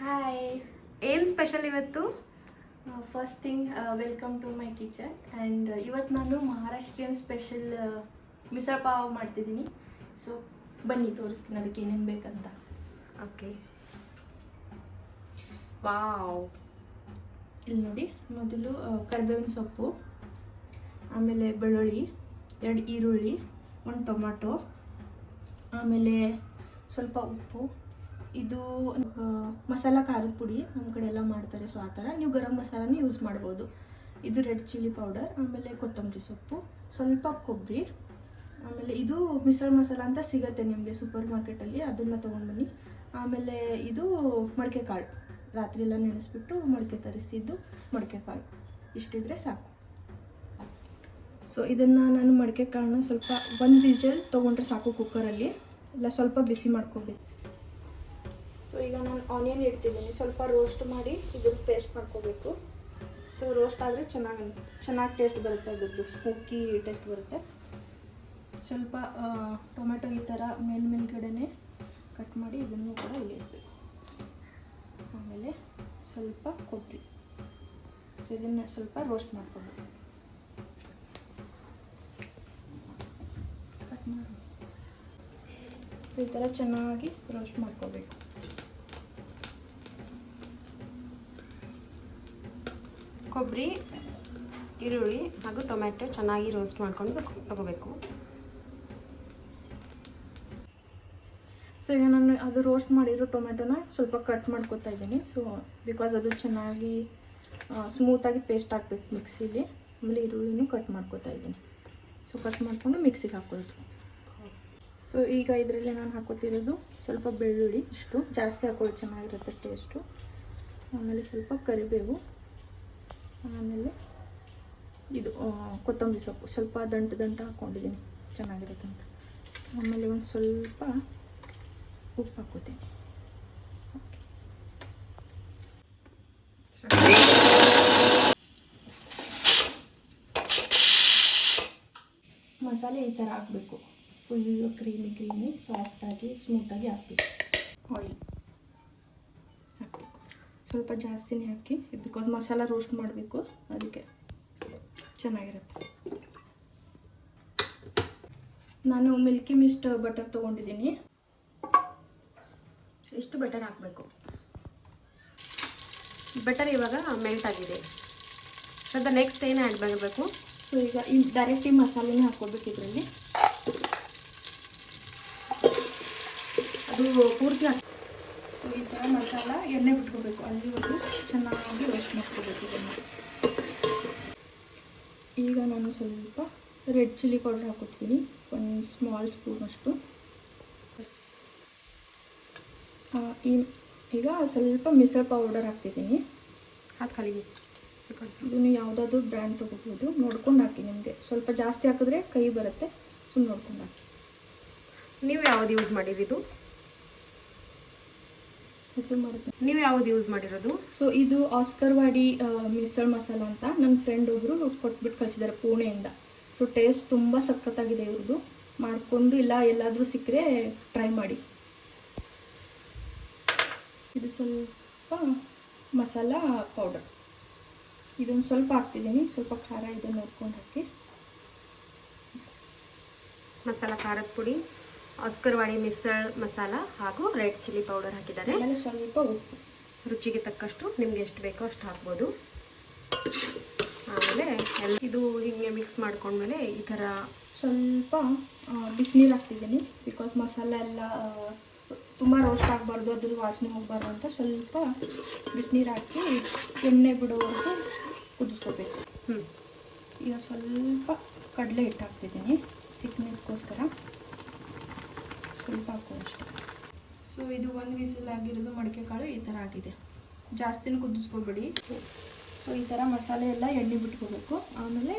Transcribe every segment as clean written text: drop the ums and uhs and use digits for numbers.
Hi. ಏನು special ಇವತ್ತು? First thing welcome to my kitchen. And ಇವತ್ತು ನಾನು ಮಹಾರಾಷ್ಟ್ರೀಯನ್ ಸ್ಪೆಷಲ್ ಮಿಸಲ್ ಪಾವ್ ಮಾಡ್ತಿದ್ದೀನಿ. ಸೊ ಬನ್ನಿ ತೋರಿಸ್ತೀನಿ ಅದಕ್ಕೆ ಏನೇನು ಬೇಕಂತ. ಓಕೆ. ವಾವ್. ಇಲ್ಲಿ ನೋಡಿ, ಮೊದಲು ಕರಿಬೇವಿನ ಸೊಪ್ಪು, ಆಮೇಲೆ ಬೆಳ್ಳುಳ್ಳಿ, 2 ಈರುಳ್ಳಿ, 1 ಟೊಮಾಟೊ, ಆಮೇಲೆ ಸ್ವಲ್ಪ ಉಪ್ಪು. ಇದು ಮಸಾಲ ಖಾರದ ಪುಡಿ, ನಮ್ಮ ಕಡೆ ಎಲ್ಲ ಮಾಡ್ತಾರೆ, ಸೊ ಆ ಥರ. ನೀವು ಗರಂ ಮಸಾಲನೂ ಯೂಸ್ ಮಾಡ್ಬೋದು. ಇದು ರೆಡ್ ಚಿಲ್ಲಿ ಪೌಡರ್, ಆಮೇಲೆ ಕೊತ್ತಂಬರಿ ಸೊಪ್ಪು, ಸ್ವಲ್ಪ ಕೊಬ್ಬರಿ, ಆಮೇಲೆ ಇದು ಮಿಸಲ್ ಮಸಾಲ ಅಂತ ಸಿಗುತ್ತೆ ನಿಮಗೆ ಸೂಪರ್ ಮಾರ್ಕೆಟಲ್ಲಿ, ಅದನ್ನು ತೊಗೊಂಡ್ಬನ್ನಿ. ಆಮೇಲೆ ಇದು ಮಡಿಕೆ ಕಾಳು, ರಾತ್ರಿ ಎಲ್ಲ ನೆನೆಸ್ಬಿಟ್ಟು ಮಡಿಕೆ ತರಿಸಿದ್ದು ಮಡಿಕೆ ಕಾಳು. ಇಷ್ಟಿದ್ರೆ ಸಾಕು. ಸೊ ಇದನ್ನು ನಾನು ಮಡಿಕೆ ಕಾಳನ್ನ ಸ್ವಲ್ಪ 1 ವಿಷಲ್ ತೊಗೊಂಡ್ರೆ ಸಾಕು ಕುಕ್ಕರಲ್ಲಿ, ಇಲ್ಲ ಸ್ವಲ್ಪ ಬಿಸಿ ಮಾಡ್ಕೋಬೇಕು. ಸೊ ಈಗ ನಾನು ಆನಿಯನ್ ಇಡ್ತಿದ್ದೀನಿ, ಸ್ವಲ್ಪ ರೋಸ್ಟ್ ಮಾಡಿ ಇದ್ರ ಪೇಸ್ಟ್ ಮಾಡ್ಕೋಬೇಕು. ಸೊ ರೋಸ್ಟ್ ಆದರೆ ಚೆನ್ನಾಗಿ ಟೇಸ್ಟ್ ಬರುತ್ತೆ, ಅದ್ರದ್ದು ಸ್ಮೋಕಿ ಟೇಸ್ಟ್ ಬರುತ್ತೆ. ಸ್ವಲ್ಪ ಟೊಮೆಟೊ ಈ ಥರ ಮೇಲ್ಗಡೆನೇ ಕಟ್ ಮಾಡಿ ಇದನ್ನು ಕೂಡ ಇಲ್ಲಿ ಇಡಬೇಕು. ಆಮೇಲೆ ಸ್ವಲ್ಪ ಕೊಬ್ಬರಿ. ಸೊ ಇದನ್ನು ಸ್ವಲ್ಪ ರೋಸ್ಟ್ ಮಾಡ್ಕೋಬೇಕು. ಕಟ್ ಮಾಡಿ ಸೊ ಈ ಥರ ಚೆನ್ನಾಗಿ ರೋಸ್ಟ್ ಮಾಡ್ಕೋಬೇಕು. ಕೊಬ್ಬರಿ, ಈರುಳ್ಳಿ ಹಾಗೂ ಟೊಮ್ಯಾಟೊ ಚೆನ್ನಾಗಿ ರೋಸ್ಟ್ ಮಾಡ್ಕೊಂಡು ತಗೋಬೇಕು. ಸೊ ಈಗ ನಾನು ಅದು ರೋಸ್ಟ್ ಮಾಡಿರೋ ಟೊಮೆಟೊನ ಸ್ವಲ್ಪ ಕಟ್ ಮಾಡ್ಕೊತಾ ಇದ್ದೀನಿ. ಸೊ ಬಿಕಾಸ್ ಅದು ಚೆನ್ನಾಗಿ ಸ್ಮೂತಾಗಿ ಪೇಸ್ಟ್ ಹಾಕ್ಬೇಕು ಮಿಕ್ಸಿಲಿ. ಆಮೇಲೆ ಈರುಳ್ಳಿನೂ ಕಟ್ ಮಾಡ್ಕೊತಾ ಇದ್ದೀನಿ. ಸೊ ಕಟ್ ಮಾಡಿಕೊಂಡು ಮಿಕ್ಸಿಗೆ ಹಾಕೋದು. ಸೊ ಈಗ ಇದರಲ್ಲಿ ನಾನು ಹಾಕೋತಿರೋದು ಸ್ವಲ್ಪ ಬೆಳ್ಳುಳ್ಳಿ, ಇಷ್ಟು ಜಾಸ್ತಿ ಹಾಕೊಳ್ಳಿ, ಚೆನ್ನಾಗಿರುತ್ತೆ ಟೇಸ್ಟು. ಆಮೇಲೆ ಸ್ವಲ್ಪ ಕರಿಬೇವು, ಆಮೇಲೆ ಇದು ಕೊತ್ತಂಬರಿ ಸೊಪ್ಪು, ಸ್ವಲ್ಪ ದಂಟು ಹಾಕ್ಕೊಂಡಿದ್ದೀನಿ ಚೆನ್ನಾಗಿರುತ್ತೆ ಅಂತ. ಆಮೇಲೆ ಒಂದು ಸ್ವಲ್ಪ ಉಪ್ಪು ಹಾಕೋತೀನಿ. ಮಸಾಲೆ ಈ ಥರ ಹಾಕಬೇಕು, ಫುಲ್ಲು ಕ್ರೀಮಿ ಸಾಫ್ಟಾಗಿ ಸ್ಮೂತಾಗಿ ಹಾಕಬೇಕು. ಆಯಿಲ್ ಹಾಕಬೇಕು ಸ್ವಲ್ಪ ಜಾಸ್ತಿನೇ ಹಾಕಿ, ಬಿಕಾಸ್ ಮಸಾಲ ರೋಸ್ಟ್ ಮಾಡಬೇಕು, ಅದಕ್ಕೆ ಚೆನ್ನಾಗಿರುತ್ತೆ. ನಾನು ಮಿಲ್ಕಿ ಮಿಸ್ಟ್ ಬಟರ್ ತೊಗೊಂಡಿದ್ದೀನಿ. ಇಷ್ಟು ಬಟರ್ ಹಾಕಬೇಕು. ಬಟರ್ ಇವಾಗ ಮೆಲ್ಟ್ ಆಗಿದೆ. ಸೊ ನೆಕ್ಸ್ಟ್ ಏನು ಆ್ಯಡ್ ಮಾಡಬೇಕು? ಸೊ ಈಗ ಡೈರೆಕ್ಟ್ ಈ ಮಸಾಲೆನೇ ಹಾಕ್ಕೊಳ್ಬೇಕು ಇದರಲ್ಲಿ. ಅದು ಪೂರ್ತಿ ಸೊ ಈ ಥರ ಮಸಾಲ ಎಣ್ಣೆ ಬಿಟ್ಕೋಬೇಕು, ಅಲ್ಲಿವರೆಗೂ ಚೆನ್ನಾಗಿ ರೋಸ್ಟ್ ಮಾಡ್ಕೋಬೇಕು ಇದನ್ನು. ಈಗ ನಾನು ಸ್ವಲ್ಪ ರೆಡ್ ಚಿಲ್ಲಿ ಪೌಡರ್ ಹಾಕೋತೀನಿ, 1 ಸ್ಮಾಲ್ ಸ್ಪೂನಷ್ಟು. ಈಗ ಸ್ವಲ್ಪ ಮಿಸಲ್ ಪೌಡರ್ ಹಾಕ್ತಿದ್ದೀನಿ. ಇದನ್ನು ಯಾವುದಾದ್ರೂ ಬ್ರ್ಯಾಂಡ್ ತೊಗೋಬೋದು, ನೋಡ್ಕೊಂಡು ಹಾಕಿ. ನಿಮಗೆ ಸ್ವಲ್ಪ ಜಾಸ್ತಿ ಹಾಕಿದ್ರೆ ಕೈ ಬರುತ್ತೆ, ಸುಮ್ಮನೆ ನೋಡ್ಕೊಂಡು ಹಾಕಿ. ನೀವು ಯಾವ್ದು ಯೂಸ್ ಮಾಡಿದ್ದು? ಹೆಸರು ಮಾಡುತ್ತೆ. ನೀವು ಯಾವ್ದು ಯೂಸ್ ಮಾಡಿರೋದು? ಸೊ ಇದು ಆಸ್ಕರ್ ವಾಡಿ ಮಿಸಲ್ ಮಸಾಲ ಅಂತ ನನ್ನ ಫ್ರೆಂಡ್ ಒಬ್ಬರು ಕೊಟ್ಬಿಟ್ಟು ಕಳಿಸಿದ್ದಾರೆ ಪುಣೆಯಿಂದ. ಸೊ ಟೇಸ್ಟ್ ತುಂಬ ಸಖತ್ತಾಗಿದೆ ಇವ್ರದ್ದು. ಮಾಡಿಕೊಂಡು ಇಲ್ಲ ಎಲ್ಲಾದರೂ ಸಿಕ್ಕರೆ ಟ್ರೈ ಮಾಡಿ. ಇದು ಸ್ವಲ್ಪ ಮಸಾಲ ಪೌಡರ್, ಇದೊಂದು ಸ್ವಲ್ಪ ಹಾಕ್ತಿದ್ದೀನಿ, ಸ್ವಲ್ಪ ಖಾರ ಇದೆ ನೋಡ್ಕೊಂಡು ಹಾಕಿ. ಮಸಾಲ ಖಾರದ ಪುಡಿ, ಆಸ್ಕರ್ ವಾಡಿ ಮಿಸಲ್ ಮಸಾಲ ಹಾಗೂ ರೆಡ್ ಚಿಲ್ಲಿ ಪೌಡರ್ ಹಾಕಿದ್ದಾರೆ. ಆಮೇಲೆ ಸ್ವಲ್ಪ ಉಪ್ಪು, ರುಚಿಗೆ ತಕ್ಕಷ್ಟು ನಿಮ್ಗೆ ಎಷ್ಟು ಬೇಕೋ ಅಷ್ಟು ಹಾಕ್ಬೋದು. ಆಮೇಲೆ ಇದು ಹೀಗೆ ಮಿಕ್ಸ್ ಮಾಡ್ಕೊಂಡ್ಮೇಲೆ ಈ ಥರ ಸ್ವಲ್ಪ ಬಿಸಿನೀರು ಹಾಕ್ತಿದ್ದೀನಿ, ಬಿಕಾಸ್ ಮಸಾಲೆ ಎಲ್ಲ ತುಂಬ ರೋಸ್ಟ್ ಆಗಬಾರ್ದು, ಅದ್ರ ವಾಸನೆ ಹೋಗಬಾರ್ದು ಅಂತ ಸ್ವಲ್ಪ ಬಿಸಿನೀರು ಹಾಕಿ ಎಣ್ಣೆ ಬಿಡೋವರೆಗೂ ಕುದಿಸ್ಕೋಬೇಕು. ಈಗ ಸ್ವಲ್ಪ ಕಡಲೆ ಹಿಟ್ಟು ಹಾಕ್ತಿದ್ದೀನಿ ಥಿಕ್ನೆಸ್ಗೋಸ್ಕರ, ಸ್ವಲ್ಪ ಹಾಕೋಷ್ಟು. ಸೊ ಇದು 1 ವಿಸಿಲ್ ಆಗಿರೋದು ಮಡಿಕೆ ಕಾಳು ಈ ಥರ ಆಗಿದೆ. ಜಾಸ್ತಿನೂ ಕುದಿಸ್ಕೋಬೇಡಿ. ಸೊ ಈ ಥರ ಮಸಾಲೆ ಎಲ್ಲ ಎಣ್ಣೆ ಬಿಟ್ಕೋಬೇಕು. ಆಮೇಲೆ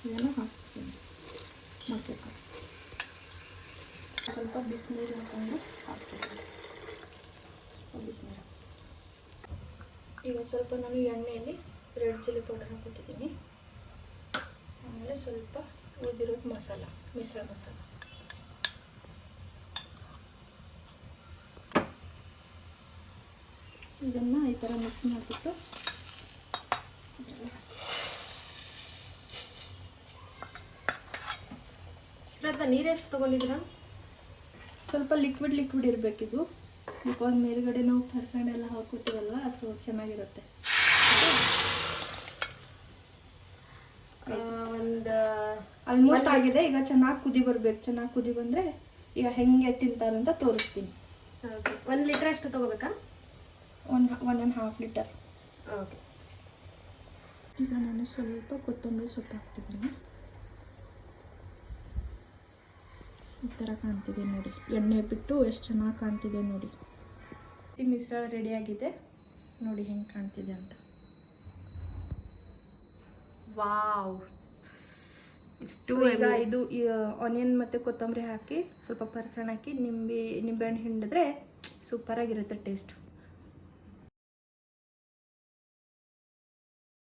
ಇದನ್ನು ಹಾಕ್ತೀನಿ ಮಡಿಕೆ ಕಾಳು. ಸ್ವಲ್ಪ ಬಿಸಿನೀರು ಹಾಕೊಂಡು ಹಾಕ್ತೀನಿ. ಬಿಸಿನೀರು ಈಗ ಸ್ವಲ್ಪ ನಾನು ಎಣ್ಣೆಯಲ್ಲಿ ರೆಡ್ ಚಿಲ್ಲಿ ಪೌಡರ್ ಹಾಕೋತಿದ್ದೀನಿ. ಆಮೇಲೆ ಸ್ವಲ್ಪ ಉಳಿದಿರೋದು ಮಸಾಲ, ಮಿಸಲ್ ಮಸಾಲ. ಇದನ್ನು ಈ ಥರ ಮಿಕ್ಸ್ ಮಾಡಿಬಿಟ್ಟು ಶ್ರದ್ಧಾ ನೀರು ಎಷ್ಟು ತೊಗೊಂಡಿದ್ದೀರಾ? ಸ್ವಲ್ಪ ಲಿಕ್ವಿಡ್ ಇರಬೇಕಿದು, ಬಿಕಾಸ್ ಮೇಲ್ಗಡೆ ನಾವು ಫರ್ಸಣೆ ಎಲ್ಲ ಹಾಕೋತೀವಲ್ವ, ಸೊ ಚೆನ್ನಾಗಿರುತ್ತೆ. ಒಂದು ಆಲ್ಮೋಸ್ಟ್ ಆಗಿದೆ. ಈಗ ಚೆನ್ನಾಗಿ ಕುದಿ ಬರಬೇಕು. ಚೆನ್ನಾಗಿ ಕುದಿ ಬಂದರೆ ಈಗ ಹೆಂಗೆ ತಿಂತಾರಂತ ತೋರಿಸ್ತೀನಿ. ಓಕೆ, 1 ಲೀಟ್ರ್ ಅಷ್ಟು ತೊಗೋಬೇಕಾ? 1.5 ಲೀಟರ್. ಓಕೆ. ಈಗ ನಾನು ಸ್ವಲ್ಪ ಕೊತ್ತಂಬರಿ ಸೊಪ್ಪು ಹಾಕ್ತಿದ್ದೀನಿ. ಈ ಥರ ಕಾಣ್ತಿದೆ ನೋಡಿ, ಎಣ್ಣೆ ಬಿಟ್ಟು ಎಷ್ಟು ಚೆನ್ನಾಗಿ ಕಾಣ್ತಿದೆ ನೋಡಿ. ಈ ಮಿಶ್ರಣ ರೆಡಿಯಾಗಿದೆ ನೋಡಿ ಹೆಂಗೆ ಕಾಣ್ತಿದೆ ಅಂತ. ವಾವ್, ಈಗ ಇದು ಆನಿಯನ್ ಮತ್ತು ಕೊತ್ತಂಬರಿ ಹಾಕಿ ಸ್ವಲ್ಪ ಪರ್ಸಣ್ ಹಾಕಿ ನಿಂಬೆಹಣ್ಣು ಹಿಂಡಿದ್ರೆ ಸೂಪರಾಗಿರುತ್ತೆ ಟೇಸ್ಟ್.